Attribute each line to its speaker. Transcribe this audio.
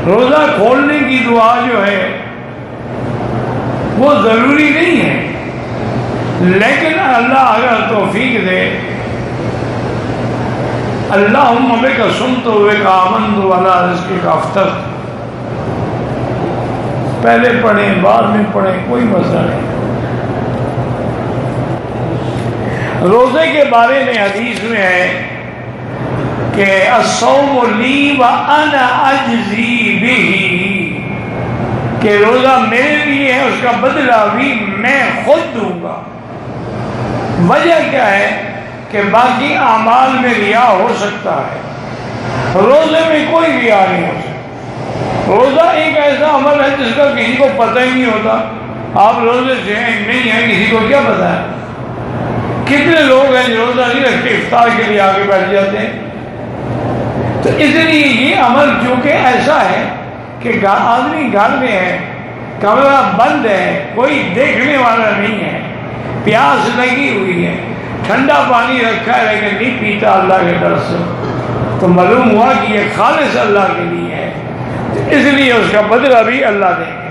Speaker 1: روزہ کھولنے کی دعا جو ہے وہ ضروری نہیں ہے، لیکن اللہ اگر توفیق دے، اللہم بک صمت و بک آمنت وعلی رزقک افطرت، پہلے پڑھیں بعد میں پڑھیں کوئی مسئلہ نہیں۔ روزے کے بارے میں حدیث میں ہے کہ الصوم لی وانا اجزی بہ، کہ روزہ میرے لیے ہے، اس کا بدلہ بھی میں خود دوں گا۔ وجہ کیا ہے کہ باقی اعمال میں ریا ہو سکتا ہے، روزے میں کوئی ریا نہیں ہو سکتا۔ روزہ ایک ایسا عمل ہے جس کا کسی کو پتہ ہی نہیں ہوتا، آپ روزے سے ہیں نہیں ہیں کسی کو کیا پتہ ہے؟ کتنے لوگ ہیں جو روزہ نہیں رکھتے افطار کے لیے آگے بیٹھ جاتے ہیں۔ تو اس لیے یہ عمل چونکہ ایسا ہے کہ آدمی گھر میں ہے، کمرہ بند ہے، کوئی دیکھنے والا نہیں ہے، پیاس لگی ہوئی ہے، ٹھنڈا پانی رکھا ہے لیکن نہیں پیتا اللہ کے ڈر سے، تو معلوم ہوا کہ یہ خالص اللہ کے لیے ہے، تو اس لیے اس کا بدلہ بھی اللہ دے گا۔